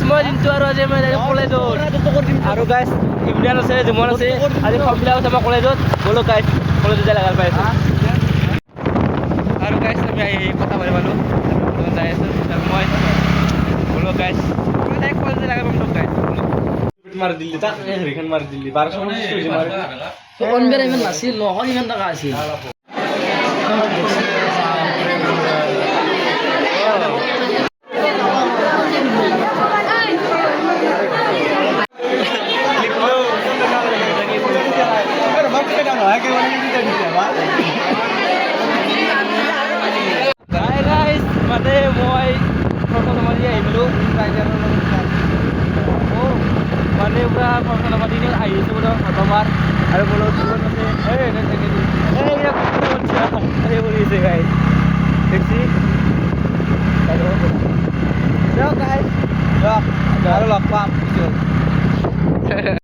মই দিনটো আৰু আজি মই কলেজত আৰু গাইছ ইভিনিং আছে জুমন আছে আজি ফৰ্মবিলাক আছে আমাৰ কলেজত বলো গাইছ কলেজত যাই লাগাল পাই আছো আৰু গাইছ আমি আহি কথা পাতি পালো যাই আছো মই বলো গাইছ মানে কলেজত লাগাল পাম গাইছ মাৰ দিল্লী তাক হেৰিখন মাৰ দিল্লী 1200 মাৰ তো অনবেৰ ইমান নাছিল নহয় ইমান টকা আছিল মানে মই ফৰ্মখনমাৰি আহিলোঁ মানে পুৰা ফৰ্মখনমাৰি আহিছোঁ বোলো তোমাৰ আৰু বোলো আছে কৰিছে গাই দেখছি দিয়ক গাই দিয়ক আৰু লগ পাম